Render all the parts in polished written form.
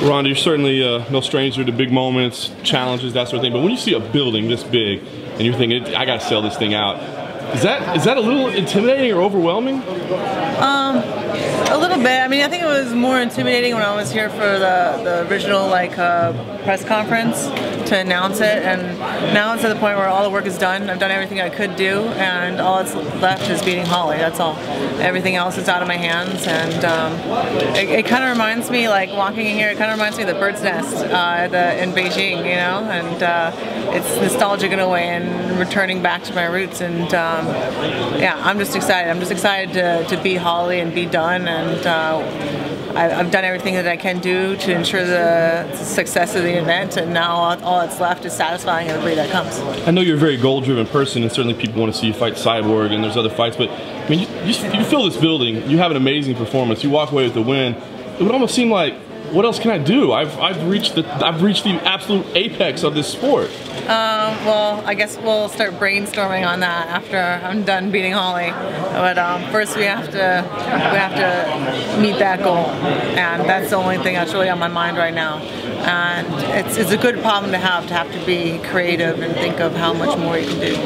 Ronda, you're certainly no stranger to big moments, challenges, that sort of thing. But when you see a building this big and you're thinking, I got to sell this thing out, is that a little intimidating or overwhelming? A little bit. I mean, I think it was more intimidating when I was here for the original press conference to announce it, and now it's at the point where all the work is done. I've done everything I could do, and all that's left is beating Holly. That's all. Everything else is out of my hands, and it kind of reminds me, like walking in here, it kind of reminds me of the bird's nest in Beijing, you know, and it's nostalgic in a way and returning back to my roots, and yeah, I'm just excited. I'm just excited to beat Holly and be done, and I've done everything that I can do to ensure the success of the event, and now all that's left is satisfying everybody that comes. I know you're a very goal-driven person, and certainly people want to see you fight Cyborg, and there's other fights, but I mean, you fill this building, you have an amazing performance, you walk away with the win. It would almost seem like, what else can I do? I've reached the absolute apex of this sport. Well, I guess we'll start brainstorming on that after I'm done beating Holly. But first we have to meet that goal, and that's the only thing that's really on my mind right now. And it's a good problem to have to be creative and think of how much more you can do.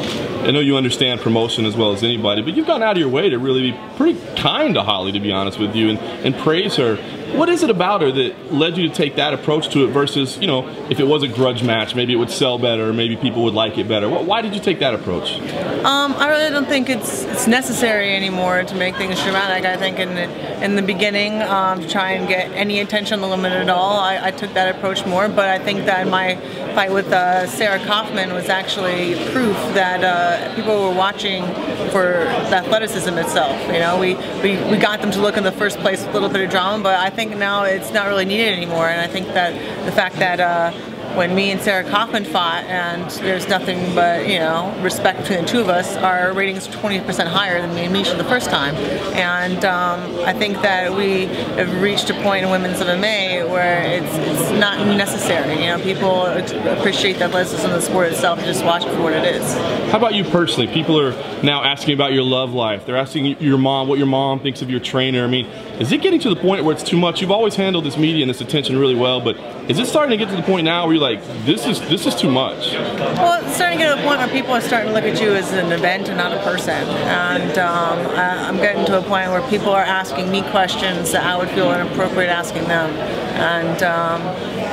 I know you understand promotion as well as anybody, but you've gone out of your way to really be pretty kind to Holly, to be honest with you, and praise her. What is it about her that led you to take that approach to it versus, you know, if it was a grudge match, maybe it would sell better, maybe people would like it better? Why did you take that approach? I really don't think it's necessary anymore to make things dramatic. I think in the beginning, to try and get any attention on the limit at all, I took that approach more, but I think that my fight with Sarah Kaufman was actually proof that people were watching for the athleticism itself. You know, we got them to look in the first place with a little bit of drama, but I think now it's not really needed anymore, and I think that the fact that when me and Sarah Kaufman fought, and there's nothing but, you know, respect between the two of us, our ratings are 20% higher than me and Misha the first time. And I think that we have reached a point in women's MMA where it's not necessary. You know, people appreciate the athleticism of the sport itself and just watch it for what it is. How about you personally? People are now asking about your love life. They're asking your mom what your mom thinks of your trainer. I mean, is it getting to the point where it's too much? You've always handled this media and this attention really well, but is it starting to get to the point now where you're like, this is too much? Well, it's starting to get to a point where people are starting to look at you as an event and not a person. And I'm getting to a point where people are asking me questions that I would feel inappropriate asking them. And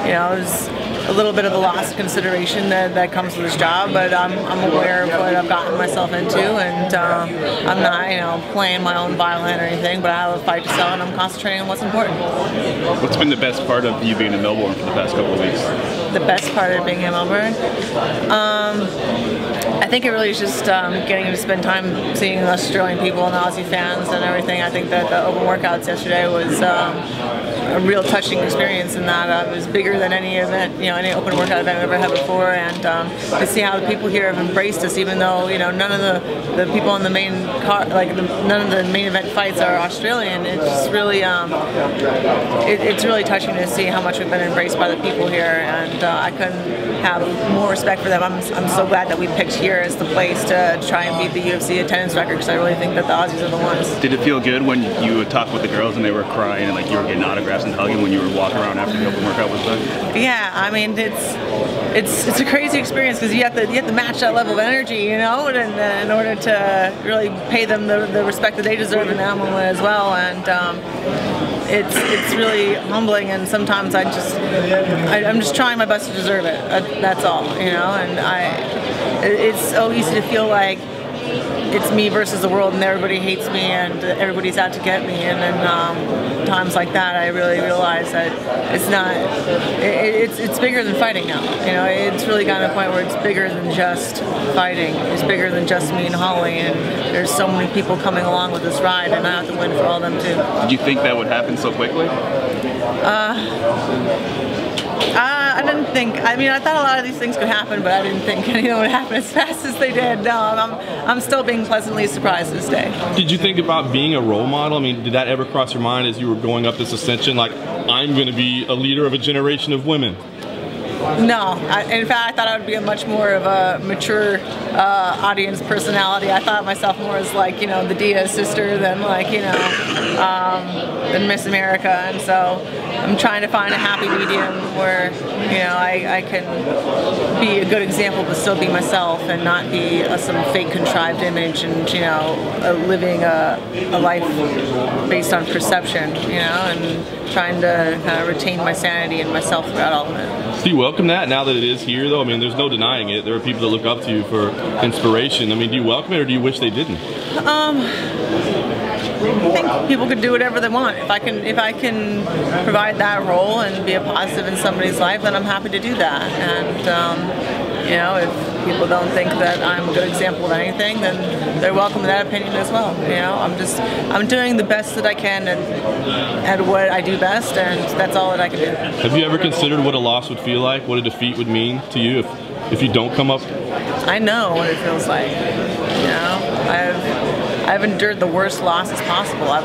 you know, it's a little bit of a lost consideration that comes with this job, but I'm aware of what I've gotten myself into, and I'm not, you know, playing my own violin or anything, but I have a fight to sell, and I'm concentrating on what's important. What's been the best part of you being in Melbourne for the past couple of weeks? The best part of being in Melbourne? I think it really is just getting to spend time seeing Australian people and the Aussie fans and everything. I think that the open workouts yesterday was a real touching experience in that it was bigger than any event, you know, any open workout event I've ever had before, and to see how the people here have embraced us, even though, you know, none of the people on the main card, none of the main event fights are Australian. It's just really it's really touching to see how much we've been embraced by the people here, and I couldn't have more respect for them. I'm so glad that we picked here as the place to try and beat the UFC attendance record, because I really think that the Aussies are the ones. Did it feel good when you talked with the girls and they were crying and like you were getting autographs and hugging when you were walking around after the open workout was done? Yeah, I mean, it's a crazy experience, because you have to match that level of energy, you know, in order to really pay them the respect that they deserve in that moment as well. And it's really humbling, and sometimes I'm just trying my best to deserve it. That's all, you know. And it's so easy to feel like it's me versus the world, and everybody hates me, and everybody's out to get me. And then times like that, I really realize that it's not. It's bigger than fighting now. You know, it's really gotten to a point where it's bigger than just fighting. It's bigger than just me and Holly, and there's so many people coming along with this ride, and I have to win for all of them too. Did you think that would happen so quickly? I didn't think. I mean, I thought a lot of these things could happen, but I didn't think any of them would happen as fast as they did. No, I'm still being pleasantly surprised this day. Did you think about being a role model? I mean, did that ever cross your mind as you were going up this ascension? Like, I'm going to be a leader of a generation of women? No, in fact, I thought I would be a much more of a mature audience personality. I thought of myself more as like, you know, the Diaz sister than like, you know, than Miss America. And so I'm trying to find a happy medium where, you know, I can be a good example but still be myself and not be some fake contrived image and, you know, living a life based on perception, you know, and trying to kind of retain my sanity and myself throughout all of it. Do you welcome that now that it is here, though? I mean, there's no denying it. There are people that look up to you for inspiration. I mean, do you welcome it, or do you wish they didn't? I think people could do whatever they want. If I can provide that role and be a positive in somebody's life, then I'm happy to do that. And you know, if people don't think that I'm a good example of anything, then they're welcome to that opinion as well. You know, I'm doing the best that I can at what I do best, and that's all that I can do. Have you ever considered what a loss would feel like, what a defeat would mean to you if you don't come up? I know what it feels like. You know, I've endured the worst losses possible. I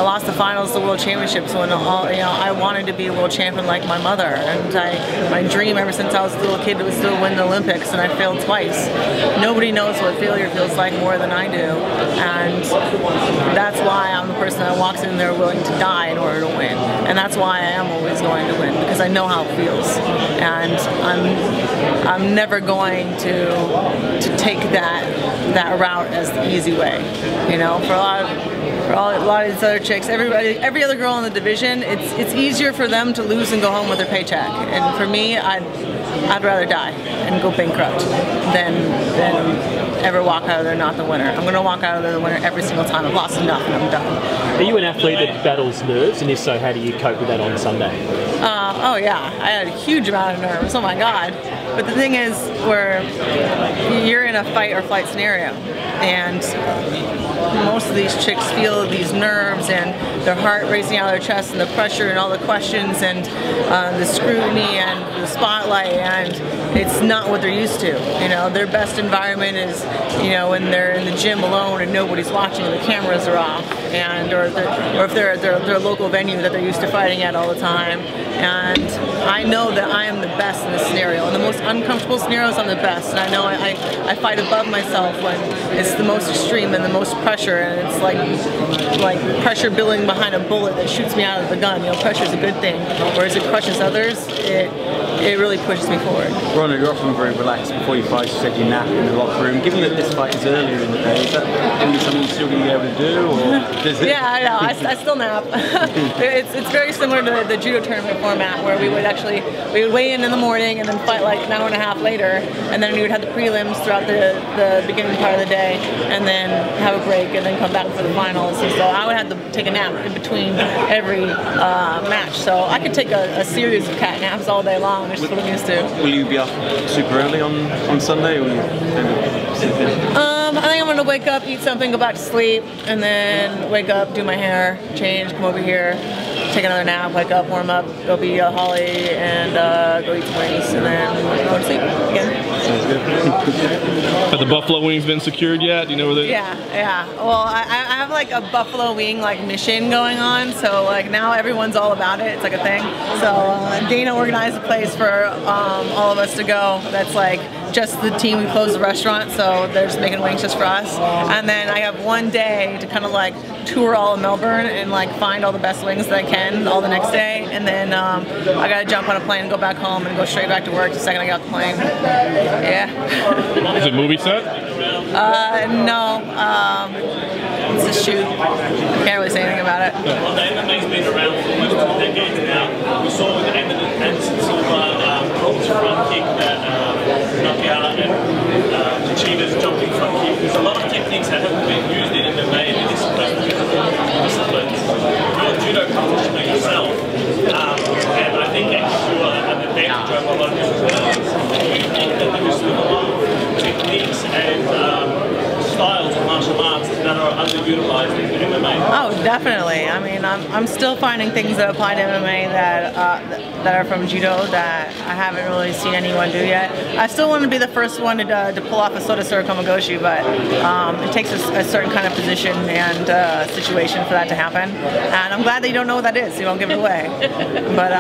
lost the finals of the World Championships when I wanted to be a world champion like my mother, and my dream ever since I was a little kid was to win the Olympics, and I failed twice. Nobody knows what failure feels like more than I do, and that's why I'm the person that walks in there willing to die in order to win, and that's why I am always going to win, because I know how it feels, and I'm never going to take that route as the easy way. You know, for a lot of these other chicks, every other girl in the division, it's easier for them to lose and go home with their paycheck. And for me, I'd rather die and go bankrupt than ever walk out of there not the winner. I'm going to walk out of there the winner every single time. I've lost enough and I'm done. Are you an athlete that battles nerves, and if so, how do you cope with that on Sunday? Oh yeah, I had a huge amount of nerves. Oh my God. But the thing is, where you're in a fight or flight scenario, and most of these chicks feel these nerves and their heart racing out of their chest and the pressure and all the questions and the scrutiny and the spotlight, and it's not what they're used to. You know, their best environment is, you know, when they're in the gym alone and nobody's watching and the cameras are off, and or if they're at their local venue that they're used to fighting at all the time. And I know that I am the best in this scenario. In the most uncomfortable scenarios, I'm the best. And I know I fight above myself when it's the most extreme and the most pressure, and it's like pressure building behind a bullet that shoots me out of the gun. You know, pressure is a good thing. Whereas it crushes others, it really pushes me forward. Ronda, you're often very relaxed before you fight. You said you nap in the locker room. Given that this fight is earlier in the day, is that going to be something you're still going to be able to do? Or yeah, I know. I still nap. It's very similar to the judo tournament format, where we would weigh in the morning and then fight like an hour and a half later, and then we would have the prelims throughout the beginning part of the day, and then have a break, and then come back for the finals. And so I would have to take a nap in between every match. So I could take a series of cat naps all day long. Which is what I'm used to. Will you be up super early on Sunday, or will you sleep in? I think I'm going to wake up, eat something, go back to sleep, and then wake up, do my hair, change, come over here, take another nap, wake up, warm up, go be Holly, and go eat some wings, and then go to sleep again. Sounds good. Have the buffalo wings been secured yet? Do you know where they? Yeah. Well, I have like a buffalo wing mission going on, so like now everyone's all about it. It's like a thing. So Dana organized a place for all of us to go. That's like just the team. We closed the restaurant, so they're just making wings just for us. And then I have one day to kind of like tour all of Melbourne and like find all the best wings that I can all the next day. And then I gotta jump on a plane and go back home and go straight back to work the second I get off the plane. Yeah. Is it movie set? No. It's a shoot. Can't really say anything about it. Well, the MMA's been around for almost 2 decades now. We saw with the eminent and Silva front kick that knockout and Chida's jumping front kick. There's a lot of techniques that haven't been used in MMA in disciplines. You're a judo practitioner yourself, and I think that gives you an advantage over a lot of different players. Do you think that there's still a lot of techniques and styles of martial arts that are underutilized in MMA? Oh, definitely. I mean, and I'm still finding things that apply to MMA that are from judo that I haven't really seen anyone do yet. I still want to be the first one to pull off a Sotasura Komagoshi, but it takes a certain kind of position and situation for that to happen. And I'm glad that you don't know what that is, so you won't give it away. But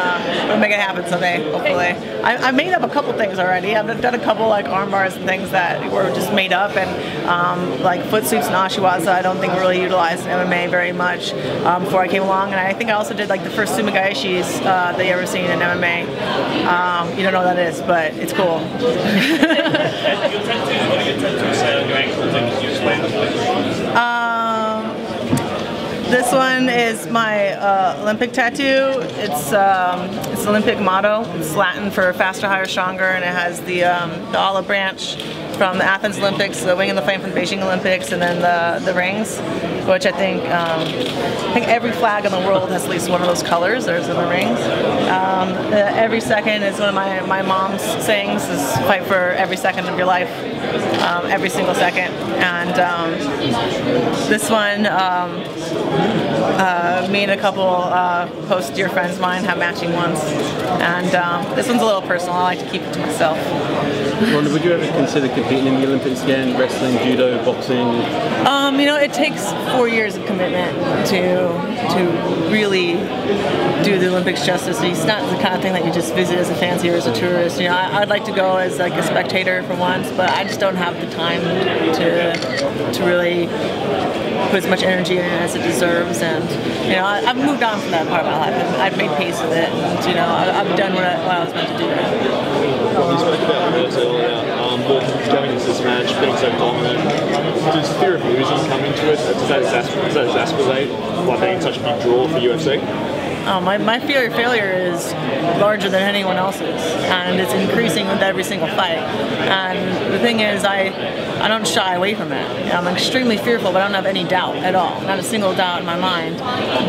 we'll make it happen someday, hopefully. I made up a couple things already. I've done a couple like arm bars and things that were just made up, and like foot sweeps and ashiwaza I don't think were really utilized in MMA very much before I came along. And I think I also did like the first sumigaishis that you ever seen in MMA. You don't know what that is, but it's cool. Your tattoos, what are your tattoos say on your ankles? Can you explain them? This one is my Olympic tattoo. It's an Olympic motto. It's Latin for faster, higher, stronger, and it has the olive branch from the Athens Olympics, the wing and the flame from the Beijing Olympics, and then the rings, which I think every flag in the world has at least one of those colors. There's in the rings. Every second is one of my mom's sayings, is fight for every second of your life, every single second. And this one, me and a couple close dear friends of mine have matching ones. And this one's a little personal. I like to keep it to myself. Ronda, would you ever consider competing in the Olympics again? Wrestling, judo, boxing? You know, it takes 4 years of commitment to really do the Olympics justice. It's not the kind of thing that you just visit as a fancy or as a tourist. You know, I'd like to go as like a spectator for once, but I just don't have the time to really put as much energy in it as it deserves. And you know, I've moved on from that part of my life. I've made peace with it, and you know, I've done what I was meant to do there. You spoke about nerves earlier, but going into this match, being so dominant, does fear of losing come into it? Does that exacerbate by being such a big draw for UFC? Oh, my fear of failure is larger than anyone else's, and it's increasing with every single fight. And the thing is, I don't shy away from it. I'm extremely fearful, but I don't have any doubt at all. Not a single doubt in my mind.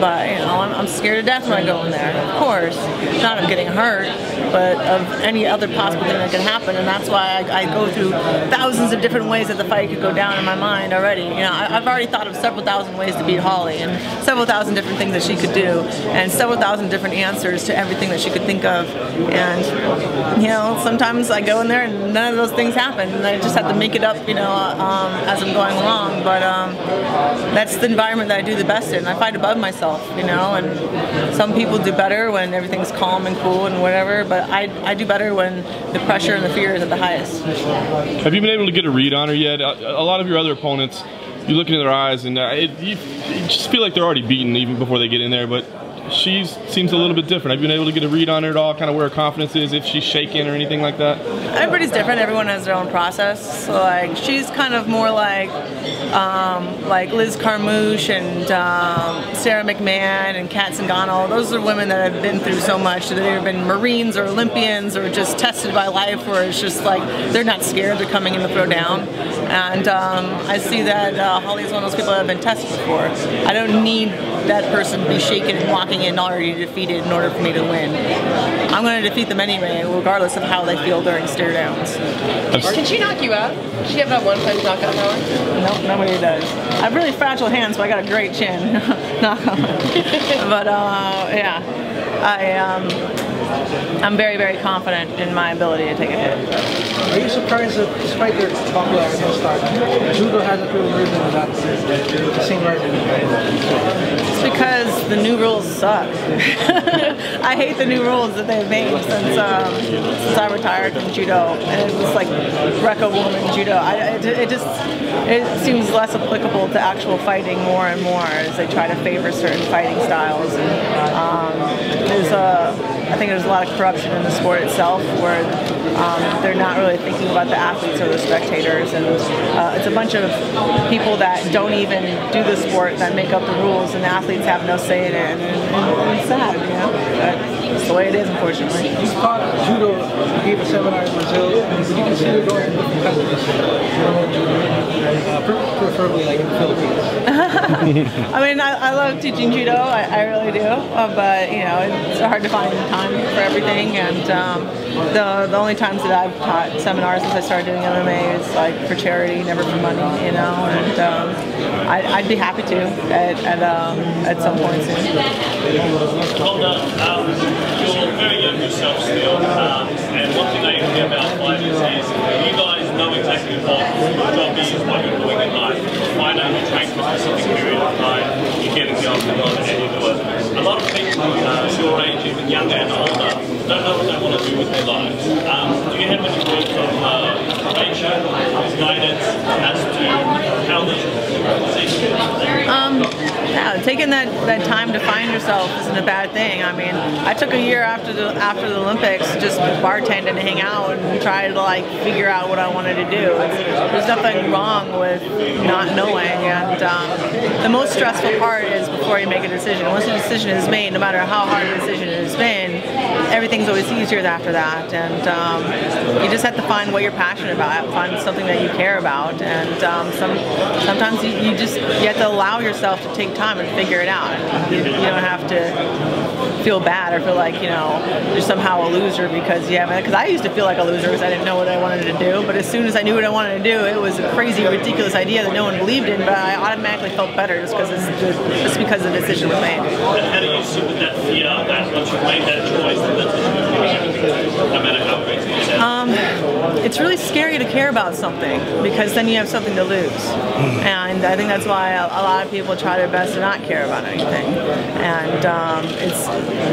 But you know, I'm scared to death when I go in there. Of course, not of getting hurt, but of any other possible thing that can happen. And that's why I go through thousands of different ways that the fight could go down in my mind already. You know, I've already thought of several thousand ways to beat Holly, and several thousand different things that she could do, and several thousand different answers to everything that she could think of. And you know, sometimes I go in there and none of those things happen, and I just have to make it up, you know, as I'm going along. But that's the environment that I do the best in. I fight above myself, you know, and some people do better when everything's calm and cool and whatever, but I do better when the pressure and the fear is at the highest. Have you been able to get a read on her yet? A lot of your other opponents, you look into their eyes and you just feel like they're already beaten even before they get in there, but she seems a little bit different. Have you been able to get a read on her at all, kind of where her confidence is, if she's shaking or anything like that? Everybody's different. Everyone has their own process. So, like, she's kind of more like Liz Carmouche and Sarah McMahon and Kat Zingano. Those are women that have been through so much. They've either been Marines or Olympians or just tested by life, where it's just like they're not scared. They're coming in to throw down. And I see that Holly's one of those people that have been tested before. I don't need that person to be shaken and walking in already defeated in order for me to win. I'm going to defeat them anyway, regardless of how they feel during stare downs. Can she knock you out? Does she have that one-punch knockout power? No, nobody does. I have really fragile hands, but I got a great chin. But yeah, I'm very, very confident in my ability to take a hit. Are you surprised that despite their popular start, judo hasn't really risen to that same level? It's because the new rules suck. I hate the new rules that they've made since I retired from judo, and it was like Greco-Roman judo. It seems less applicable to actual fighting more and more as they try to favor certain fighting styles. And I think there's a lot of corruption in the sport itself, where they're not really thinking about the athletes or the spectators, and it's a bunch of people that don't even do the sport that make up the rules, and the athletes have no say in it, and it's sad, you know, but it's the way way it is, unfortunately. You taught judo, you gave a seminar in Brazil. Would you consider going to different countries? Preferably like in the Philippines. I mean, I love teaching judo. I really do. But you know, it's hard to find time for everything. And the only times that I've taught seminars since I started doing MMA is like for charity, never for money. You know, and I'd be happy to at some point soon. Ronda, you're very young yourself still, and one thing I hear about fighters is you guys know exactly what your job is, what you're doing in life. You find out you train for a specific period of time, you're getting the afternoon and you do it. A lot of people your age, even younger and older, don't know what they want to do with their lives. Do you have any words of information, guidance as to how they should do it? Yeah, taking that time to find yourself isn't a bad thing. I mean, I took a year after the Olympics just bartending and hang out and try to like figure out what I wanted to do. There's nothing wrong with not knowing, and the most stressful part is before you make a decision. Once the decision is made, no matter how hard the decision has been, everything's always easier after that. And you just have to find what you're passionate about, find something that you care about, and sometimes you have to allow yourself to take time and figure it out. You don't have to feel bad or feel like, you know, you're somehow a loser because you haven't. Because I used to feel like a loser because I didn't know what I wanted to do. But as soon as I knew what I wanted to do, it was a crazy, ridiculous idea that no one believed in. But I automatically felt better just because the decision was made. And how do you sit with that fear that once you've made that choice, no matter how crazy it sounds? It's really scary to care about something because then you have something to lose. And I think that's why a lot of people try their best to not care about anything. And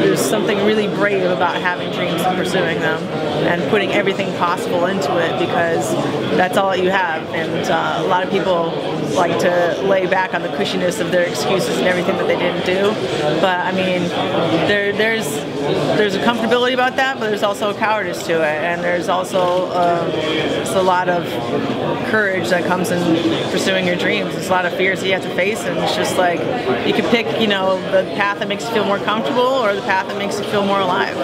there's something really brave about having dreams and pursuing them and putting everything possible into it because that's all that you have. And a lot of people like to lay back on the cushiness of their excuses and everything that they didn't do. But I mean, there's a comfortability about that, but there's also a cowardice to it, and there's also a lot of courage that comes in pursuing your dreams. There's a lot of fears that you have to face, and it's just like you can pick, you know, the path that makes you feel more comfortable or the path that makes you feel more alive.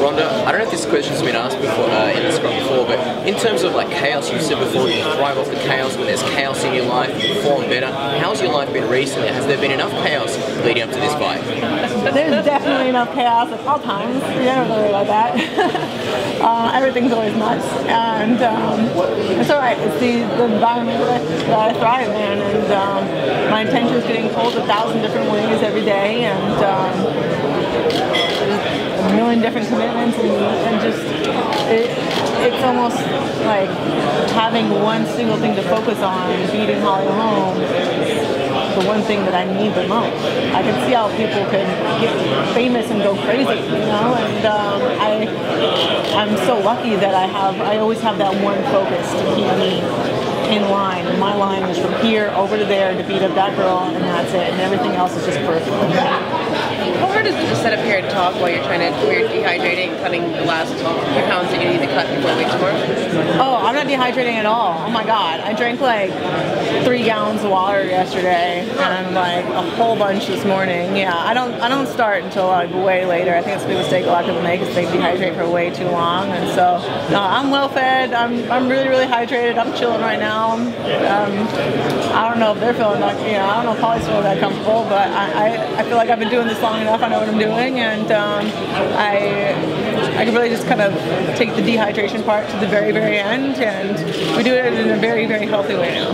Ronda, I don't know if this question's been asked before in the scrum before, but in terms of like chaos, you said before you thrive off the chaos. When there's chaos in your life, you perform better. How's your life been recently? Has there been enough chaos leading up to this fight? There's definitely enough chaos at all times. You never worry about that. Everything's always nuts, and it's all right. It's the environment that I thrive in, and my attention is getting pulled 1,000 different ways every day, and a million different commitments, and just it's almost like having one single thing to focus on, beating Holly home. The one thing that I need the most. I can see how people can get famous and go crazy, you know, and I'm so lucky that I always have that one focus to keep me in line. And my line is from here over to there to beat up that girl, and that's it, and everything else is just perfect. How hard is it to sit up here and talk while you're you're dehydrating, cutting the last few pounds that you need to cut before week tomorrow? Oh, I'm not dehydrating at all. Oh my God, I drank like 3 gallons of water yesterday and like a whole bunch this morning. Yeah, I don't start until like way later. I think it's a big mistake a lot of people make is they dehydrate for way too long. And so no, I'm well fed. I'm really hydrated. I'm chilling right now. I don't know if they're feeling like, you know, I don't know if Holly's feeling that comfortable, but I feel like I've been doing this long enough. I know what I'm doing, and I can really just kind of take the dehydration part to the very end, and we do it in a very healthy way now.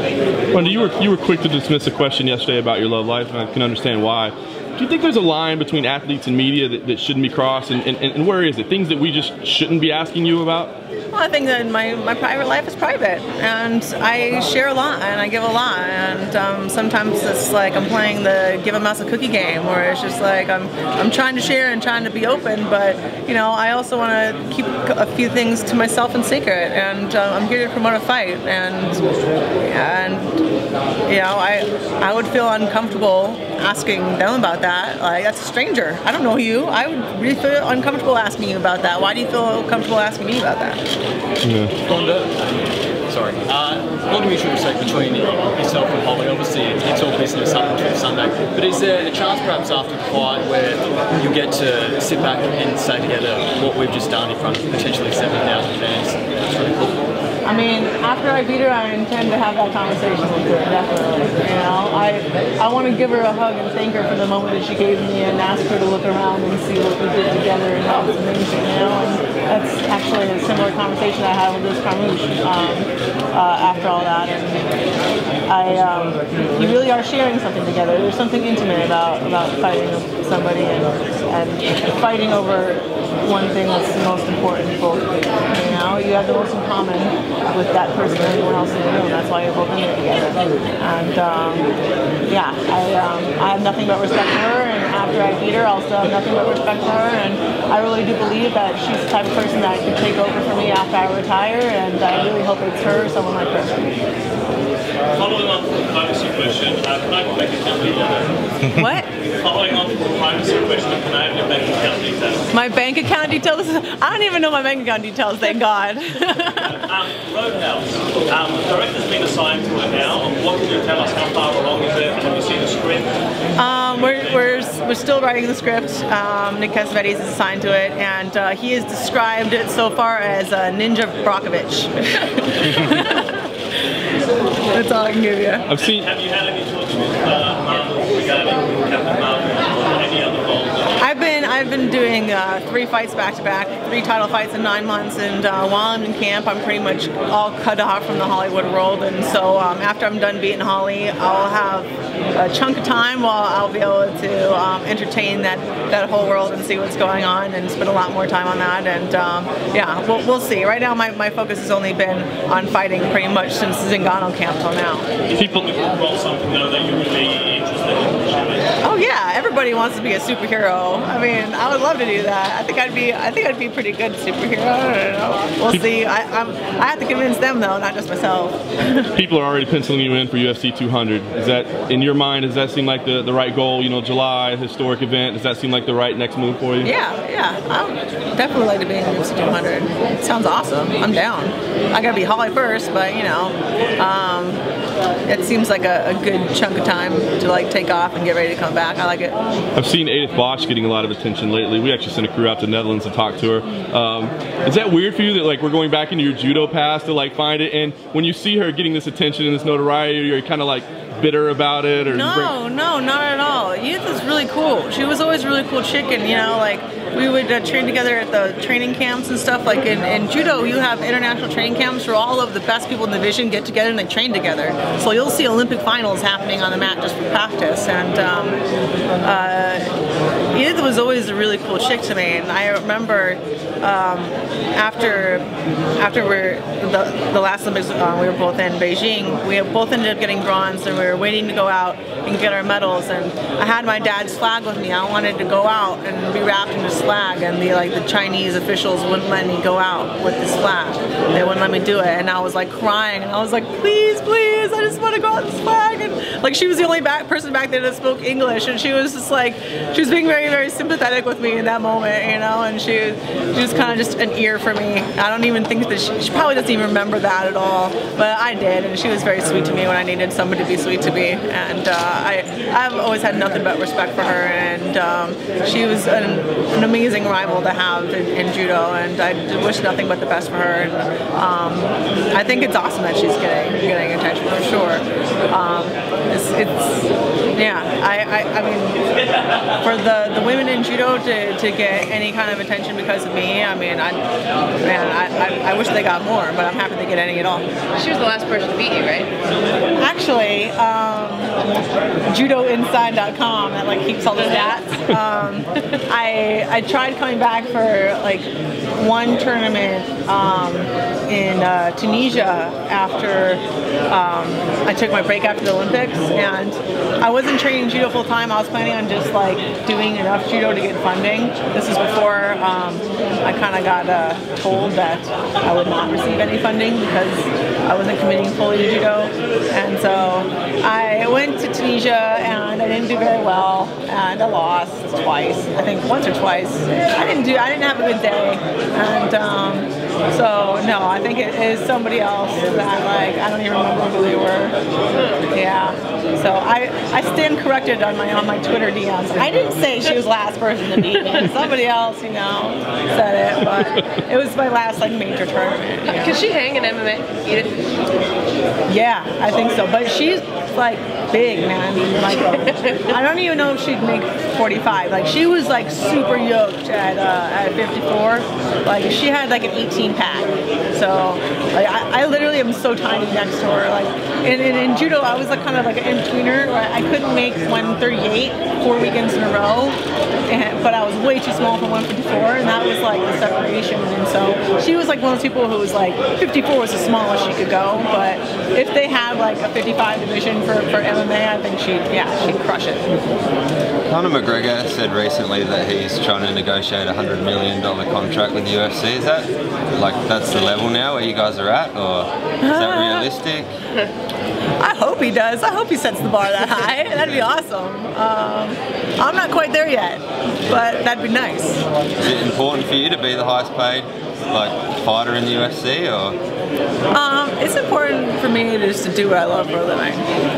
Ronda, you were quick to dismiss a question yesterday about your love life, and I can understand why. Do you think there's a line between athletes and media that shouldn't be crossed, and where is it? Things that we just shouldn't be asking you about? Well, I think that my private life is private, and I share a lot, and I give a lot, and sometimes it's like I'm playing the give a mouse a cookie game, where it's just like I'm trying to share and trying to be open, but you know, I also want to keep a few things to myself in secret, and I'm here to promote a fight, and you know, I would feel uncomfortable asking them about that. Like, that's a stranger. I don't know you. I would really feel uncomfortable asking you about that. Why do you feel comfortable asking me about that? Yeah. Ronda, sorry. A lot of mutual respect between yourself and Holly. Obviously, it's all business up until Sunday. But is there a chance perhaps after the fight where you get to sit back and say together what we've just done in front of potentially 7,000 fans. It's really cool. I mean, after I beat her, I intend to have that conversation with her, definitely. You know, I want to give her a hug and thank her for the moment that she gave me and ask her to look around and see what we did together, and that was amazing, you know. And that's actually a similar conversation I had with this Carmouche after all that. And you really are sharing something together. There's something intimate about fighting somebody and fighting over one thing that's the most important to both of you. You know, you have the most in common with that person and everyone else in the room. That's why you're both in it together. And yeah, I have nothing but respect for her. And after I beat her, I'll still have nothing but respect for her. And I really do believe that she's the type of person that could take over for me after I retire. And I really hope it's her or someone like her. Following on from the privacy question, can I have your bank account details? What? Following on from the privacy question, can I have your bank account details? My bank account details? I don't even know my bank account details, thank God. Roadhouse. The director's been assigned to it now. What can you tell us? How far along is it? Have you seen the script? We're still writing the script. Nick Cassavetes is assigned to it, and he has described it so far as Ninja Brockovich. That's all I can give you. I've seen. Have you had any talks with Marvel regarding Captain Marvel or any other roles? I've been doing 3 fights back to back, 3 title fights in 9 months, and while I'm in camp, I'm pretty much all cut off from the Hollywood world. And so after I'm done beating Holly, I'll have a chunk of time while I'll be able to entertain that whole world and see what's going on, and spend a lot more time on that. And yeah, we'll see. Right now, my focus has only been on fighting pretty much since Zingano camp till now. People roll something though that you're really interested in pursuing. Oh yeah, everybody wants to be a superhero. I mean, I would love to do that. I think I'd be a pretty good superhero. I don't know. We'll see. I have to convince them though, not just myself. People are already penciling you in for UFC 200. Is that, in your mind, does that seem like the right goal? You know, July, historic event. Does that seem like the right next move for you? Yeah. I would definitely like to be in UFC 200. It sounds awesome. I'm down. I gotta be Holly first, but you know, it seems like a good chunk of time to like take off and get ready to come back. I like it. I've seen Edith Bosch getting a lot of attention lately. We actually sent a crew out to the Netherlands to talk to her. Is that weird for you that like we're going back into your judo past to like find it, and when you see her getting this attention and this notoriety, you're kind of like bitter about it? Or no, not at all. Edith is really cool. She was always a really cool chick, and you know, like we would train together at the training camps and stuff. Like in judo, you have international training camps where all of the best people in the division get together and they train together. So you'll see Olympic finals happening on the mat just for practice. And Edith was always a really cool chick to me. And I remember after the last Olympics, we were both in Beijing. We both ended up getting bronze, and we were waiting to go out and get our medals. And I had my dad's flag with me. I wanted to go out and be wrapped in this flag, and the Chinese officials wouldn't let me go out with this flag. They wouldn't let me do it, and I was like crying, and I was like, please, please, I just want to go out with this flag. And like, she was the only person back there that spoke English, and she was just like, she was being very, very sympathetic with me in that moment, you know. And she was kind of just an ear for me. I don't even think that she probably doesn't even remember that at all, but I did, and she was very sweet to me when I needed somebody to be sweet to me. And I've always had nothing but respect for her, and she was an amazing rival to have in judo, and I wish nothing but the best for her. And I think it's awesome that she's getting attention for sure. Yeah, I mean, for the women in judo to get any kind of attention because of me, I mean, I wish they got more, but I'm happy they get any at all. She was the last person to beat you, right? Actually, judoinside.com that like keeps all the stats. I tried coming back for like one tournament in Tunisia after I took my break after the Olympics, and I wasn't training judo full time. I was planning on just like doing enough judo to get funding. This is before I kind of got told that I would not receive any funding because I wasn't committing fully to judo. And so I went to Tunisia, and I didn't do very well, and I lost twice. I think once or twice. I didn't have a good day, and so no, I think it is somebody else that like I don't even remember who they were. Yeah. So I stand corrected on my Twitter DMs. I didn't say say she was the last person to beat me. Somebody else, you know, said it, but it was my last like major tournament. You know? Can she hang in MMA? Yeah, I think so. But she's like big, man. Like I don't even know if she'd make 45. Like she was like super yoked at 54. Like she had like an 18 pack. So like I literally am so tiny next to her. Like in judo, I was like kind of like an in-betweener. I couldn't make 138 4 weekends in a row, but I was way too small for 154, and that was like the separation. And so she was like one of those people who was like 54 was the smallest she could go. But if they had like a 55 division for MMA, I think she'd crush it. Conor McGregor said recently that he's trying to negotiate a $100 million contract with the UFC. Is that like that's the level now where you guys are at, or is that realistic? I hope he does. I hope he sets the bar that high. That'd be awesome. I'm not quite there yet, but that'd be nice. Is it important for you to be the highest paid like fighter in the UFC, or? It's important for me just to do what I love for a living,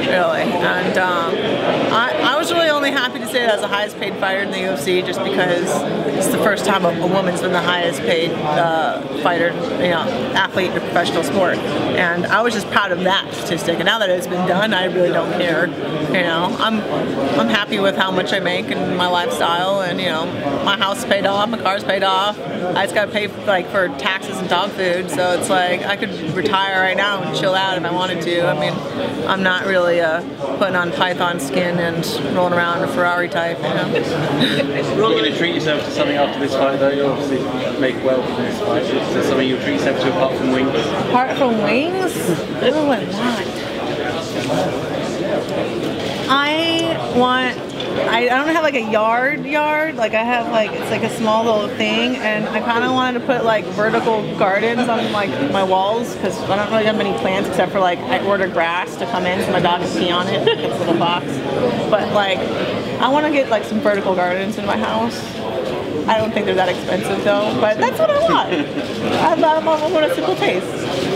really. And I was really only happy to say that I was the highest paid fighter in the UFC just because it's the first time a woman's been the highest paid fighter, you know, athlete in a professional sport. And I was just proud of that statistic. And now that it's been done, I really don't care. You know, I'm happy with how much I make and my lifestyle, and you know, my house is paid off, my car's paid off. I just got to pay like for taxes and dog food, so it's like I could retire right now and chill out if I wanted to. I mean, I'm not really putting on python skin and rolling around a Ferrari type, you know. You're going to treat yourself to something after this fight, though. You obviously make well from this fight. Is there something you'll treat yourself to apart from wings? Apart from wings? What do I want? I don't have like a yard, like I have like, it's like a small little thing, and I kind of wanted to put like vertical gardens on like my walls, because I don't really have many plants except for like I order grass to come in so my dog can pee on it, it's a little box. But like, I want to get like some vertical gardens in my house. I don't think they're that expensive though, but that's what I want. I want a simple taste.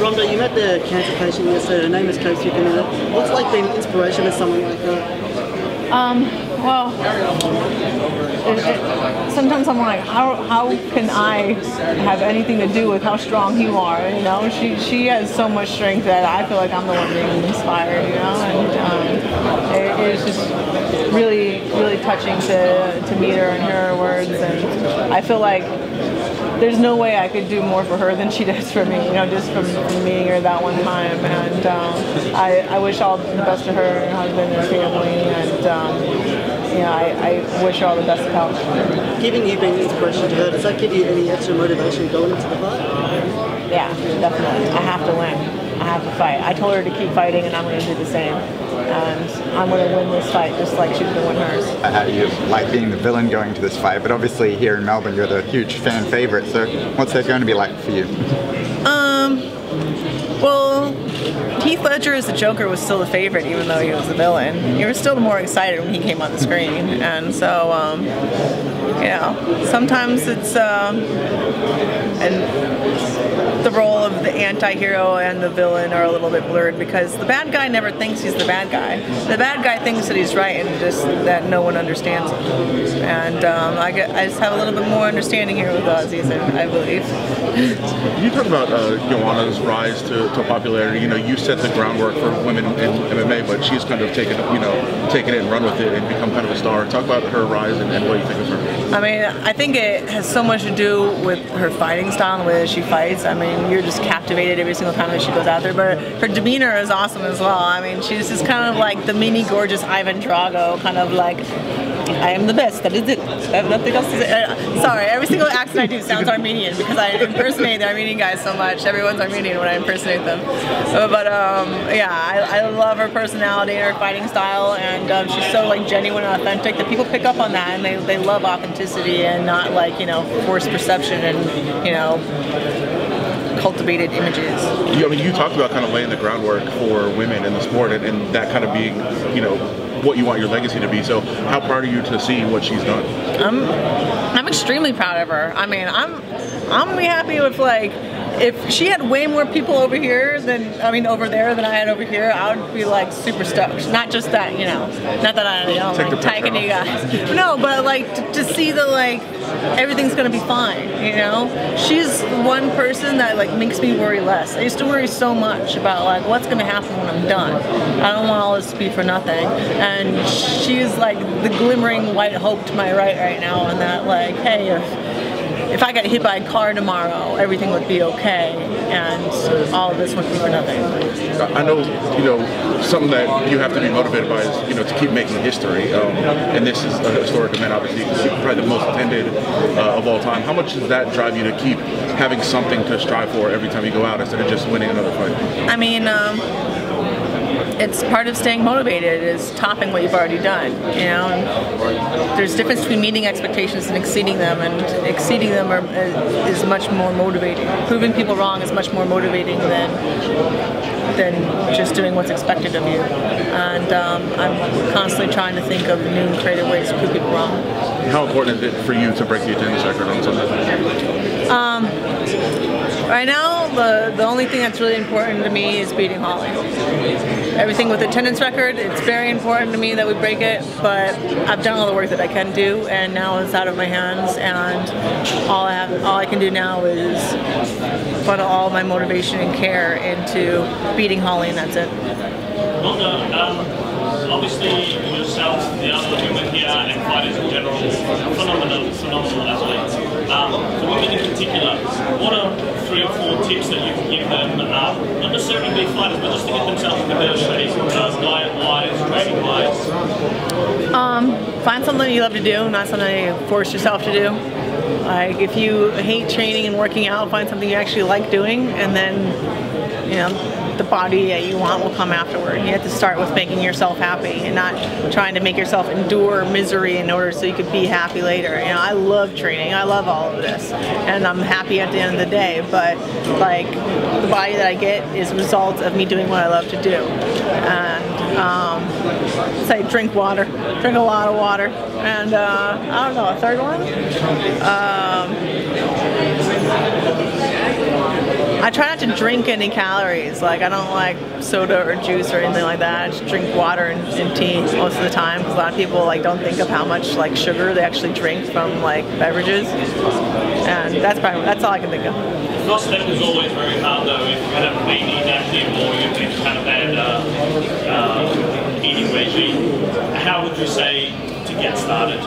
Ronda, you met the cancer patient yesterday. Her name is Coach. What's like being an inspiration with someone like her? Well, sometimes I'm like, how can I have anything to do with how strong you are? You know, she has so much strength that I feel like I'm the one being inspired. You know, and it's just really, really touching to meet her and hear her words, and I feel like there's no way I could do more for her than she does for me, you know, just from meeting her that one time. And I wish all the best to her and her husband and family, and you know, I wish her all the best of health. Given you being an inspiration to her, does that give you any extra motivation going into the fight? Yeah, definitely. I have to win. I have to fight. I told her to keep fighting, and I'm going to do the same. And I'm going to win this fight just like she's going to win hers. How do you like being the villain going into this fight? But obviously here in Melbourne you're the huge fan favourite, so what's that going to be like for you? Well, Heath Ledger as the Joker was still the favorite, even though he was the villain. You were still more excited when he came on the screen, and so you know, sometimes it's and the role of the anti-hero and the villain are a little bit blurred, because the bad guy never thinks he's the bad guy. The bad guy thinks that he's right, and just that no one understands him. And I just have a little bit more understanding here with Aussies, I believe. You talk about Joanna's rise to popularity. You know, you set the groundwork for women in MMA, but she's kind of taken it and run with it and become kind of a star. Talk about her rise and what you think of her. I mean, I think it has so much to do with her fighting style and the way that she fights. I mean, you're just captivated every single time that she goes out there. But her demeanor is awesome as well. I mean, she's just kind of like the mini gorgeous Ivan Drago, kind of like, I am the best. That is it. I have nothing else to say. Sorry, every single accent I do sounds Armenian because I impersonate the Armenian guys so much. Everyone's Armenian when I impersonate them. But yeah, I love her personality and her fighting style, and she's so like genuine and authentic that people pick up on that, and they love authenticity and not like, you know, forced perception and, you know, cultivated images. I mean, you talked about kind of laying the groundwork for women in the sport, and that kind of being, you know, what you want your legacy to be. So how proud are you to see what she's done? I'm extremely proud of her. I mean, I'm really happy with like if she had way more people over here over there than I had over here, I would be like super stoked. Not just that, not that I don't like taking you guys. No, but like to see the like everything's gonna be fine. She's one person that like makes me worry less. I used to worry so much about like what's gonna happen when I'm done. I don't want all this to be for nothing. And she's like the glimmering white hope to my right now, and that like, hey, if I got hit by a car tomorrow, everything would be okay, and all of this would be for nothing. I know, something that you have to be motivated by is, to keep making history. And this is a historic event, obviously, probably the most attended of all time. How much does that drive you to keep having something to strive for every time you go out instead of just winning another fight? I mean, it's part of staying motivated is topping what you've already done. There's a difference between meeting expectations and exceeding them, and exceeding them is much more motivating. Proving people wrong is much more motivating than just doing what's expected of you. And I'm constantly trying to think of new and creative ways to prove people wrong. How important is it for you to break the attendance record on Sunday? Right now, the only thing that's really important to me is beating Holly. Everything with the attendance record, it's very important to me that we break it, but I've done all the work that I can do, and now it's out of my hands, and all I can do now is put all my motivation and care into beating Holly, and that's it. Obviously, yourself, the other women here, and fighters in general, phenomenal athletes. For women in particular, what are 3 or 4 tips that you can give them, not necessarily be fighters, but just to get themselves in a better shape, diet-wise, training-wise? Find something you love to do, not something you force yourself to do. Like, if you hate training and working out, find something you actually like doing, and then, the body that you want will come afterward. You have to start with making yourself happy and not trying to make yourself endure misery in order so you could be happy later. I love training. I love all of this, and I'm happy at the end of the day. But like, the body that I get is a result of me doing what I love to do. And say drink water, drink a lot of water, and I don't know, a third one. I try not to drink any calories. Like, I don't like soda or juice or anything like that. I just drink water and tea most of the time, because a lot of people don't think of how much sugar they actually drink from beverages, and that's all I can think of. Lost step is always very hard though. If you haven't been inactive or you've been kind of bad eating regime, how would you say to get started?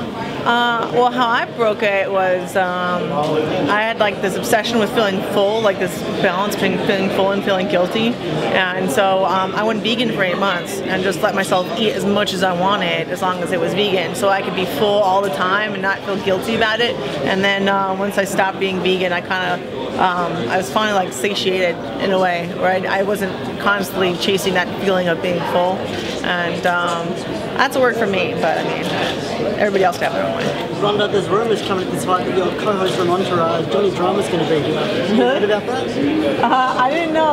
Well, how I broke it was I had this obsession with feeling full, this balance between feeling full and feeling guilty, and so I went vegan for 8 months and just let myself eat as much as I wanted as long as it was vegan, so I could be full all the time and not feel guilty about it. And then once I stopped being vegan, I I was finally satiated in a way, where I wasn't constantly chasing that feeling of being full, and that's a word for me, but I mean, everybody else can have their own way. Ronda, there's rumours coming at this fight that your co-host from Entourage, Johnny Drama's going to be here. Have you heard about that? I didn't know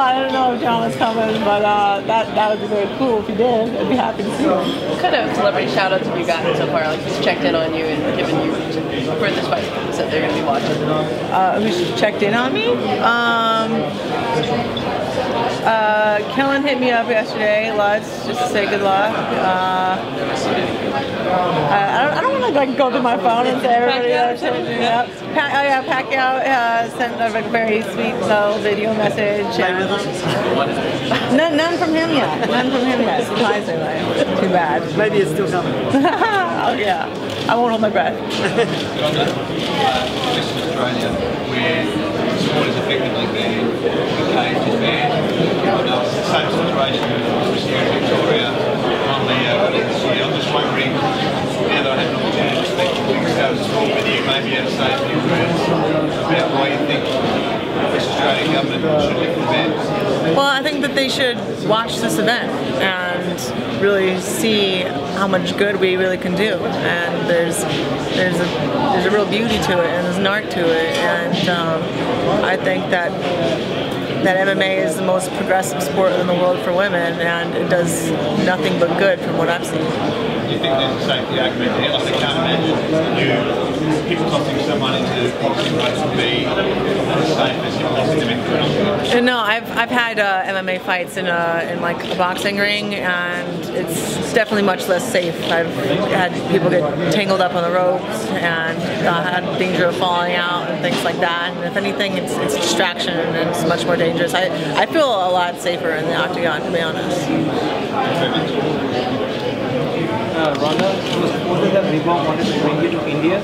if John was coming, but that would be very cool if he did. I'd be happy to see him. What kind of celebrity shout-outs have you gotten so far? Who's checked in on you and given you for this fight that they're going to be watching? Who's checked in on me? Kellen hit me up yesterday, Lutz, just to say good luck. I don't want to go through my phone and say everybody else. Pacquiao sent a very sweet little video message. None from him yet. None from him yet. Surprisingly. Too bad. Maybe it's still coming. Oh yeah. I won't hold my breath. Australia, where supporters effectively banned, the cage is banned. Same situation was here in Victoria on this year. I'm just wondering, now that I had an opportunity to speak to with you, maybe at a stage of your careers, about why you think this Australian government should lift the ban. Well, I think that they should watch this event and really see how much good we really can do. And there's a real beauty to it, and there's an art to it. And I think that MMA is the most progressive sport in the world for women, and it does nothing but good from what I've seen. Do you think there's a safety argument there? Like, I can't imagine you pickpocketing someone into boxing ropes would be as safe as you're boxing them into an No, I've had MMA fights in like a boxing ring, and it's definitely much less safe. I've had people get tangled up on the ropes and had danger of falling out and things like that. And if anything, it's distraction and it's much more dangerous. I feel a lot safer in the octagon, to be honest. Ronda, it was reported that Reebok wanted to bring you to India.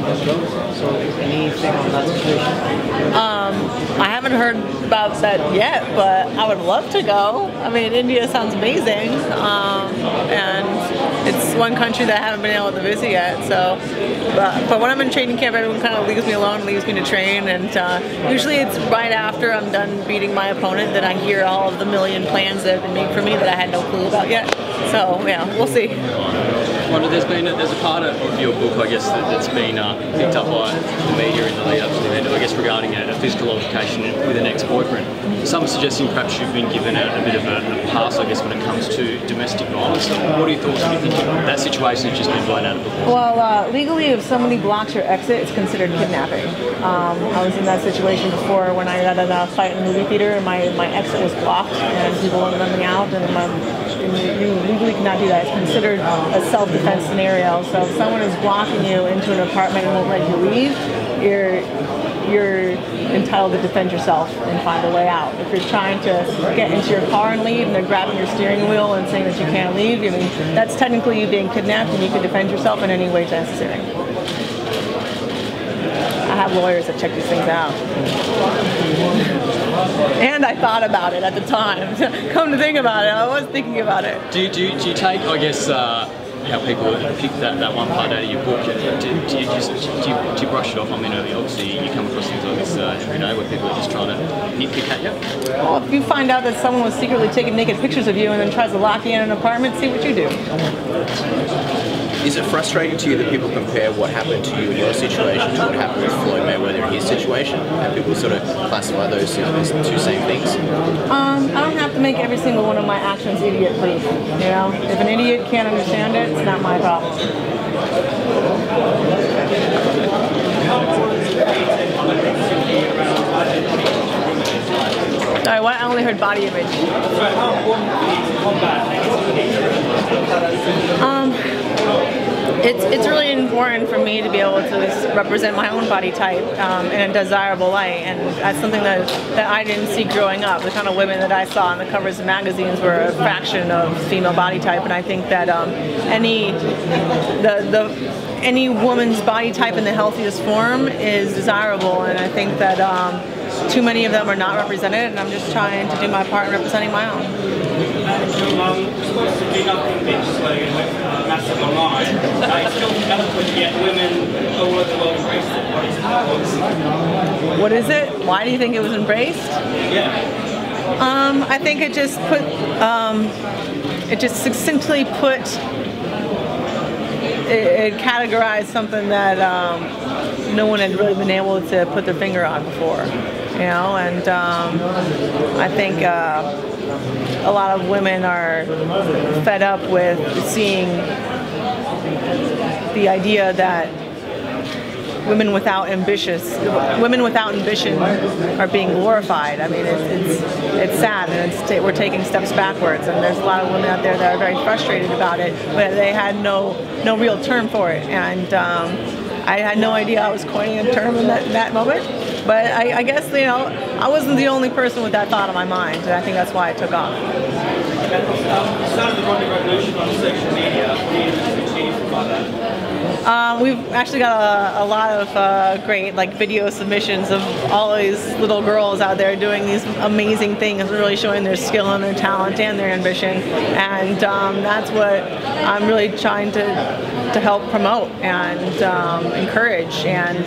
So anything on that situation? I haven't heard about that yet, but I would love to go. I mean, India sounds amazing, and it's one country that I haven't been able to visit yet. So, but when I'm in training camp, everyone kind of leaves me alone, leaves me to train, and usually it's right after I'm done beating my opponent that I hear all of the million plans that have been made for me that I had no clue about yet. So yeah, we'll see. Ronda, there's a part of your book, I guess, that's been picked up by the media in the lead up to the event, I guess, regarding a physical altercation with an ex-boyfriend. Some are suggesting perhaps you've been given a bit of a pass, I guess, when it comes to domestic violence. What are your thoughts when you think that situation has just been blown out of proportion? Well, legally, if somebody blocks your exit, it's considered kidnapping. I was in that situation before when I had a fight in the movie theater, and my exit was blocked, and people weren't letting me out, and you legally cannot do that. It's considered a self-defense scenario. So if someone is blocking you into an apartment and won't let you leave, you're entitled to defend yourself and find a way out. If you're trying to get into your car and leave, and they're grabbing your steering wheel and saying that you can't leave, I mean, that's technically you being kidnapped, and you can defend yourself in any way necessary. I have lawyers that check these things out. And I thought about it at the time. Come to think about it, I was thinking about it. Do you take, I guess, how people pick that one part out of your book, do you brush it off? I mean, obviously you come across things like this every day where people are just trying to pick at you. Well, if you find out that someone was secretly taking naked pictures of you and then tries to lock you in an apartment, see what you do. Is it frustrating to you that people compare what happened to you in your situation to what happened with Floyd Mayweather in his situation, and people sort of classify those as two same things? I don't have to make every single one of my actions idiot-proof. You know, if an idiot can't understand it, it's not my problem. Sorry, what? I only heard body image. It's really important for me to be able to represent my own body type in a desirable light, and that's something that I didn't see growing up. The kind of women that I saw on the covers of magazines were a fraction of female body type, and I think that any woman's body type in the healthiest form is desirable, and I think that too many of them are not represented, and I'm just trying to do my part in representing my own. What is it? Why do you think it was embraced? I think it just succinctly put, it categorized something that no one had really been able to put their finger on before, you know, and I think a lot of women are fed up with seeing the idea that women without ambition are being glorified. I mean, it's sad, and we're taking steps backwards. And there's a lot of women out there that are very frustrated about it, but they had no real term for it. And I had no idea I was coining a term in that moment. But I guess, you know, I wasn't the only person with that thought on my mind, and I think that's why it took off. Started the Ronda revolution on social media. What do you think about that? We've actually got a lot of great video submissions of all these little girls out there doing these amazing things, really showing their skill and their talent and their ambition, and that's what I'm really trying to help promote and encourage. And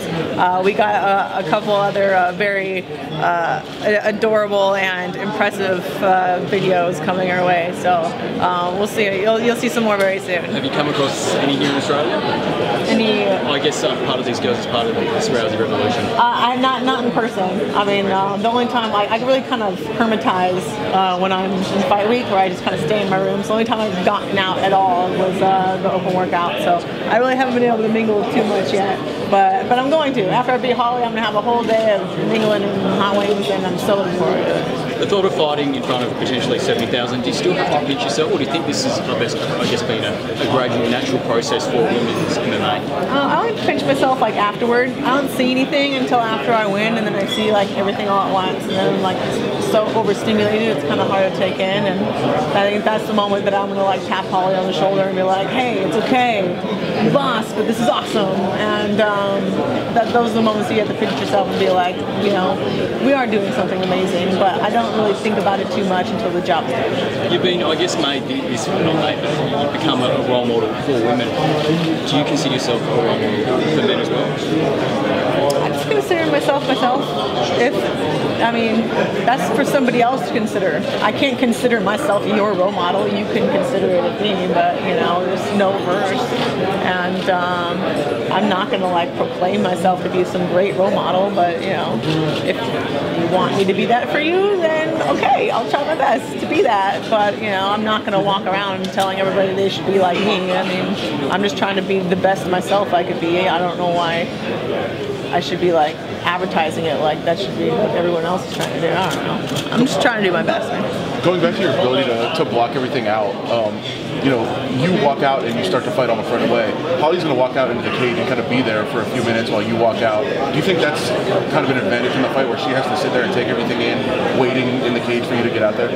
we got a couple other very adorable and impressive videos coming our way. So we'll see. You'll see some more very soon. Have you come across any here in Australia? Any? I guess part of these girls is part of this Rousey revolution. I'm not in person. I mean, the only time I really kind of hermitize when I'm in fight week, where I just kind of stay in my room. So the only time I've gotten out at all was the open workout. So I really haven't been able to mingle too much yet. But I'm going to. After I beat Holly, I'm going to have a whole day of mingling and hot wings, and I'm so looking forward to it. The thought of fighting in front of potentially 70,000, do you still have to pinch yourself, or do you think this is, I guess, been a gradual, natural process for women's MMA? I like to pinch myself like afterward. I don't see anything until after I win, and then I see like everything all at once, and then I'm like so overstimulated, it's kind of hard to take in. And I think that's the moment that I'm gonna like tap Holly on the shoulder and be like, "Hey, it's okay, you lost, but this is awesome." And those are the moments you have to pinch yourself and be like, you know, we are doing something amazing, but I don't really think about it too much until the job's done. You've been, I guess, made this, not made, but you've become a role model for women. Do you consider yourself a role model for men as well? I just consider myself. I mean, that's for somebody else to consider. I can't consider myself your role model. You can consider it of me, but you know, there's no verse, and I'm not going to like proclaim myself to be some great role model. But you know, if you want me to be that for you, then okay, I'll try my best to be that. But you know, I'm not going to walk around telling everybody they should be like me. I mean, I'm just trying to be the best myself I could be. I don't know why I should be like advertising it like that should be what everyone else is trying to do. I don't know. I'm just trying to do my best, man. Going back to your ability to block everything out, you know, you walk out and you start to fight almost right away. Holly's going to walk out into the cage and kind of be there for a few minutes while you walk out. Do you think that's kind of an advantage in the fight where she has to sit there and take everything in, waiting in the cage for you to get out there?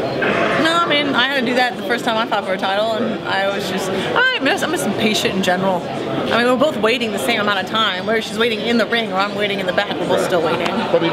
No, I mean, I had to do that the first time I fought for a title, and I was just, I'm just impatient in general. I mean, we're both waiting the same amount of time. Whether she's waiting in the ring or I'm waiting in the back, we're both still waiting. But I mean,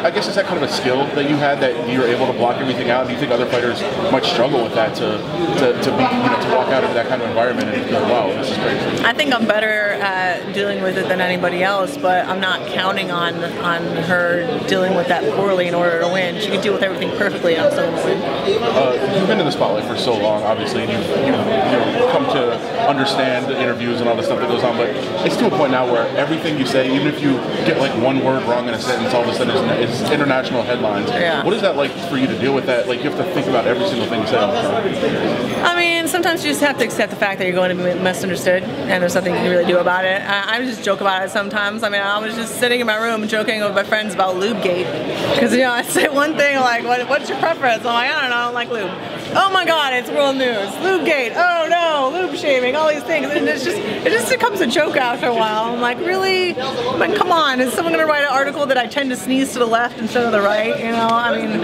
I guess is that kind of a skill that you had, that you were able to block everything out? Do you think other fighters might struggle with that to be, you know, to walk out into that kind of environment and go, wow, this is crazy? I think I'm better at dealing with it than anybody else, but I'm not counting on her dealing with that poorly in order to win. She can deal with everything perfectly, and I'm still going to win. You've been in the spotlight for so long, obviously, and you've come to understand the interviews and all the stuff that goes on, but it's to a point now where everything you say, even if you get like one word wrong in a sentence, all of a sudden it's international headlines. Yeah. What is that like for you to deal with that? Like, you have to think about every single thing you say all the time. I mean, sometimes you just have to accept the fact that you're going to be misunderstood, and there's nothing you can really do about it. I just joke about it sometimes. I mean, I was just sitting in my room joking with my friends about Lubegate, because, you know, I say one thing like, what's your preference? I'm like, I don't like lube. Oh my God, it's world news. Lubegate, oh no, lube shaming, all these things. And it just becomes a joke after a while. I'm like, really? I mean, come on, is someone gonna write an article that I tend to sneeze to the left instead of the right? You know, I mean,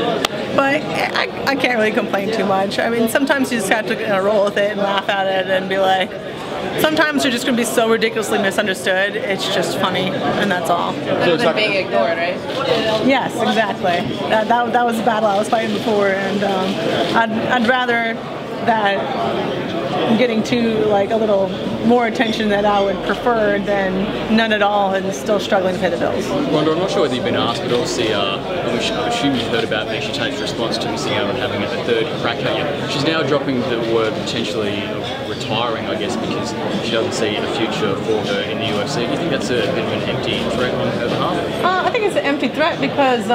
but I can't really complain too much. I mean, sometimes you just have to roll with it and laugh at it and be like, sometimes you're just going to be so ridiculously misunderstood, it's just funny, and that's all. Rather than being ignored, right? Yes, exactly. That was the battle I was fighting before, and I'd rather that getting to like a little more attention that I would prefer than none at all and still struggling to pay the bills. Ronda, I'm not sure whether you've been asked, but obviously I'm assuming you've heard about me. She changed response to missing out on having a third crack at you. She's now dropping the word potentially retiring, I guess, because she doesn't see a future for her in the UFC. Do you think that's a bit of an empty threat on her behalf? I think it's an empty threat because,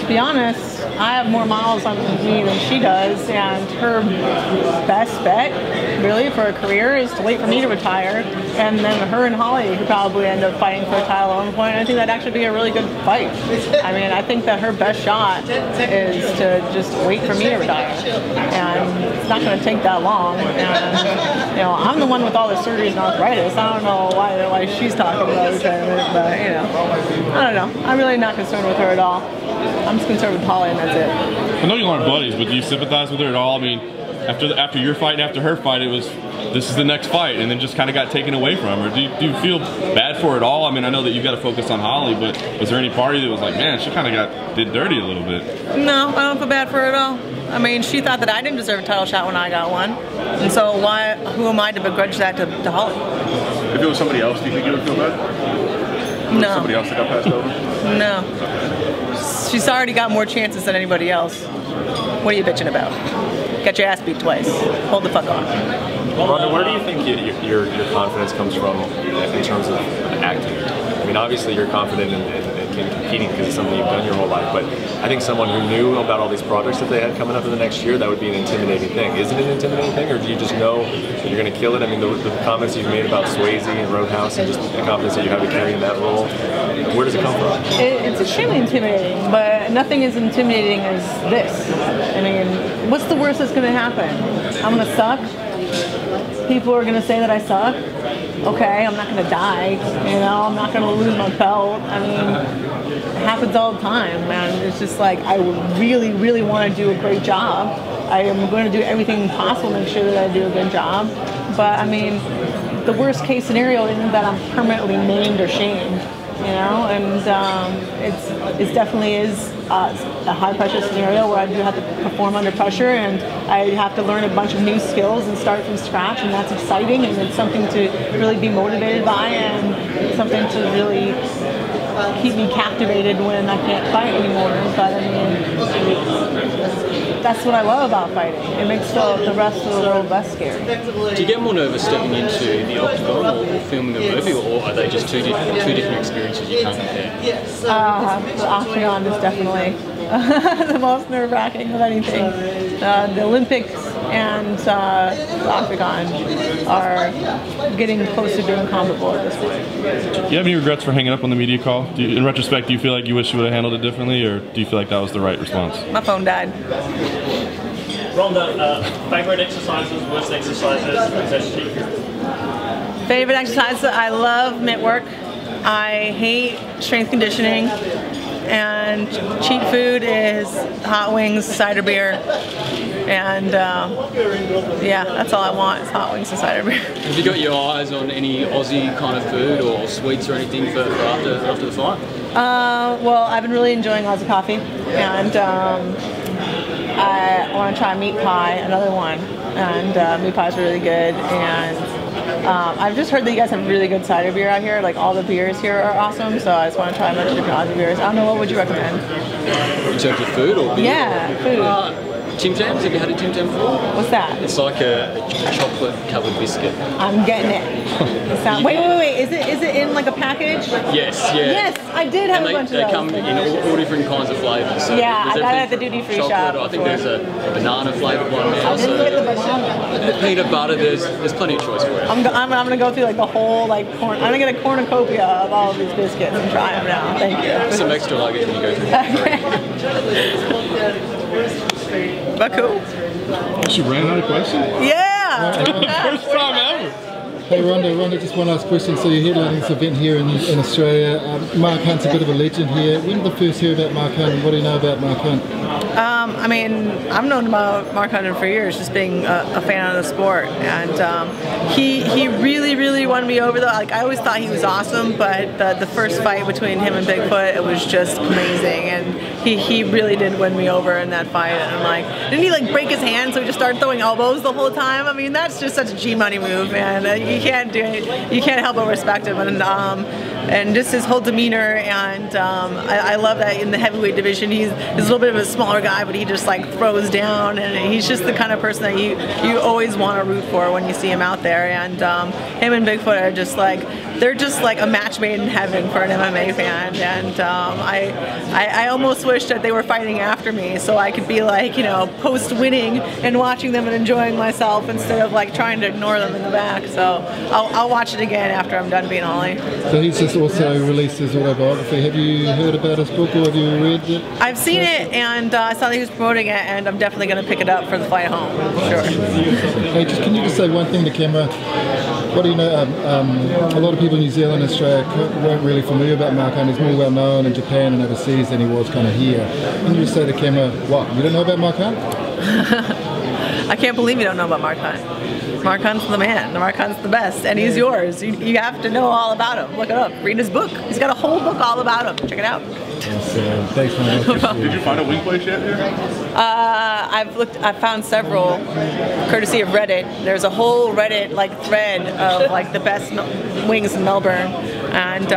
to be honest, I have more miles on me than she does, and her best bet, really, for a career is to wait for me to retire, and then her and Holly could probably end up fighting for a title at one point. I think that'd actually be a really good fight. I mean, I think that her best shot is to just wait for me to retire, and it's not going to take that long. And, you know, I'm the one with all the surgeries and arthritis. I don't know why she's talking about retirement, but, you know, I don't know. I'm really not concerned with her at all. I'm just concerned with Holly, and that's it. I know you aren't buddies, but do you sympathize with her at all? I mean, after your fight and after her fight, it was, this is the next fight, and then just kind of got taken away from her. Do you feel bad for it at all? I mean, I know that you've got to focus on Holly, but was there any party that was like, man, she kind of did dirty a little bit? No, I don't feel bad for her at all. I mean, she thought that I didn't deserve a title shot when I got one, and so who am I to begrudge that to Holly? If it was somebody else, do you think you would feel bad? No. Somebody else that got passed over? No. She's already got more chances than anybody else. What are you bitching about? Got your ass beat twice. Hold the fuck on. Ronda, where do you think your confidence comes from in terms of acting? I mean, obviously you're confident in competing because it's something you've done your whole life, but I think someone who knew about all these projects that they had coming up in the next year, that would be an intimidating thing. Is it an intimidating thing, or do you just know that you're going to kill it? I mean, the comments you've made about Swayze and Roadhouse and just the confidence that you have to carry in that role, where does it come from? It's extremely intimidating, but nothing as intimidating as this. I mean, what's the worst that's going to happen? I'm going to suck. People are going to say that I suck. Okay, I'm not going to die. You know, I'm not going to lose my belt. I mean, it happens all the time, man. It's just like, I really, really want to do a great job. I am going to do everything possible to make sure that I do a good job. But I mean, the worst case scenario isn't that I'm permanently maimed or shamed. You know, and it definitely is a high pressure scenario where I do have to perform under pressure, and I have to learn a bunch of new skills and start from scratch, and that's exciting, and it's something to really be motivated by, and something to really keep me captivated when I can't fight anymore. But I mean, that's what I love about fighting. It makes the rest of the world less scary. Do you get more nervous stepping into the octagon or filming a movie, or are they just two different experiences you can't compare? The octagon is definitely the most nerve-wracking of anything. The Olympics and the octagon are getting close to being comparable at this point. Do you have any regrets for hanging up on the media call? In retrospect, do you feel like you wish you would have handled it differently, or do you feel like that was the right response? My phone died. Ronda, favorite exercises, worst exercises, etc. Favorite exercises? I love mitt work. I hate strength conditioning. And cheap food is hot wings, cider beer, and yeah, that's all I want is hot wings and cider beer. Have you got your eyes on any Aussie kind of food or sweets or anything for after the fight? Well, I've been really enjoying Aussie coffee, and I want to try meat pie, another one, and meat pie is really good. And I've just heard that you guys have really good cider beer out here. Like, all the beers here are awesome, so I just want to try a bunch of different Aussie beers. I don't know, what would you recommend? In terms of food or beer? Yeah, food. Tim Tams? Have you had a Tim Tam before? What's that? It's like a chocolate-covered biscuit. I'm getting it. Wait. Is it in like a package? Yes, yeah. Yes, I did have a bunch of those. They come in all different kinds of flavours. So yeah, I got it at the duty-free shop. I think there's a banana flavoured one now. I didn't get the banana. The peanut butter, there's plenty of choice for it. I'm gonna go through like the whole corn. I'm gonna get a cornucopia of all of these biscuits and try them now. Thank you. Some extra luggage when you go through. But cool. She ran out of questions? Yeah! First time ever. Hey Ronda, just one last question. So you're headlining this event here in Australia. Mark Hunt's a bit of a legend here. When did the first hear about Mark Hunt? What do you know about Mark Hunt? I mean, I've known about Mark Hunt for years, just being a fan of the sport, and he really won me over though. Like, I always thought he was awesome, but the first fight between him and Bigfoot, it was just amazing, and he really did win me over in that fight. And I'm like, didn't he like break his hand so he just started throwing elbows the whole time? I mean, that's just such a G-money move, man. You can't do it. You can't help but respect him, and just his whole demeanor, and I love that in the heavyweight division he's a little bit of a smaller guy, but he just like throws down, and he's just the kind of person that you always want to root for when you see him out there. And him and Bigfoot are just like, they're just like a match made in heaven for an MMA fan, and I almost wish that they were fighting after me so I could be like, you know, post winning and watching them and enjoying myself instead of like trying to ignore them in the back. So I'll watch it again after I'm done being Ollie. So he's just also released his autobiography. Have you heard about his book, or have you read it? I've seen it, and I saw that he was promoting it, and I'm definitely going to pick it up for the flight home. Sure. Hey, can you just say one thing to camera? What do you know? A lot of people in New Zealand and Australia weren't really familiar about Mark Hunt. He's more well known in Japan and overseas than he was kind of here. Can you just say to camera, what, you don't know about Mark Hunt? I can't believe you don't know about Mark Hunt. Mark Hunt's the man. Mark Hunt's the best, and he's yours. You have to know all about him. Look it up. Read his book. He's got a whole book all about him. Check it out. Thanks very much. Did you find a wing place yet here? I've found several, courtesy of Reddit. There's a whole Reddit like thread of like the best wings in Melbourne. and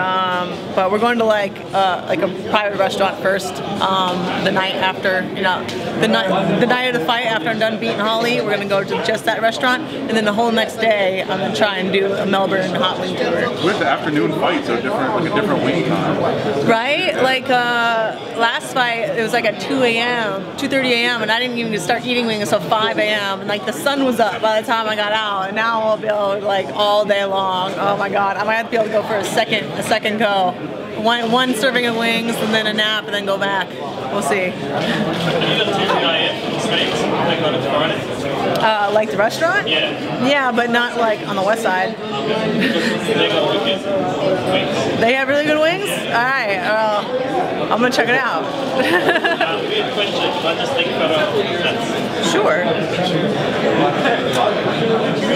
but we're going to like a private restaurant first. The night after, the night of the fight, after I'm done beating Holly, we're gonna go to just that restaurant, and then the whole next day I'm gonna try and do a Melbourne hot wing tour. With the afternoon fights, so different, like a different wing time. Right? Like last fight, it was like at 2 a.m., 2:30 a.m., and I didn't even start eating wings until 5 a.m. and like the sun was up by the time I got out, and now I'll be able to, like, all day long. Oh my God, I might have to be able to go for a second go. One serving of wings and then a nap and then go back. We'll see. Like the restaurant? Yeah. Yeah, but not like on the west side. They have really good wings? Alright, I'm gonna check it out. Sure.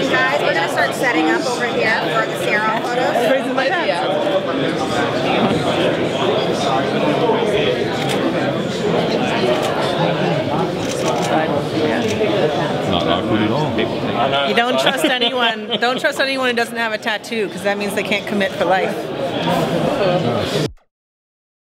Guys, we're gonna start setting up over here for the Sierra photos. Everybody's like that. Not awkward at all. You don't trust anyone. Don't trust anyone who doesn't have a tattoo, because that means they can't commit for life.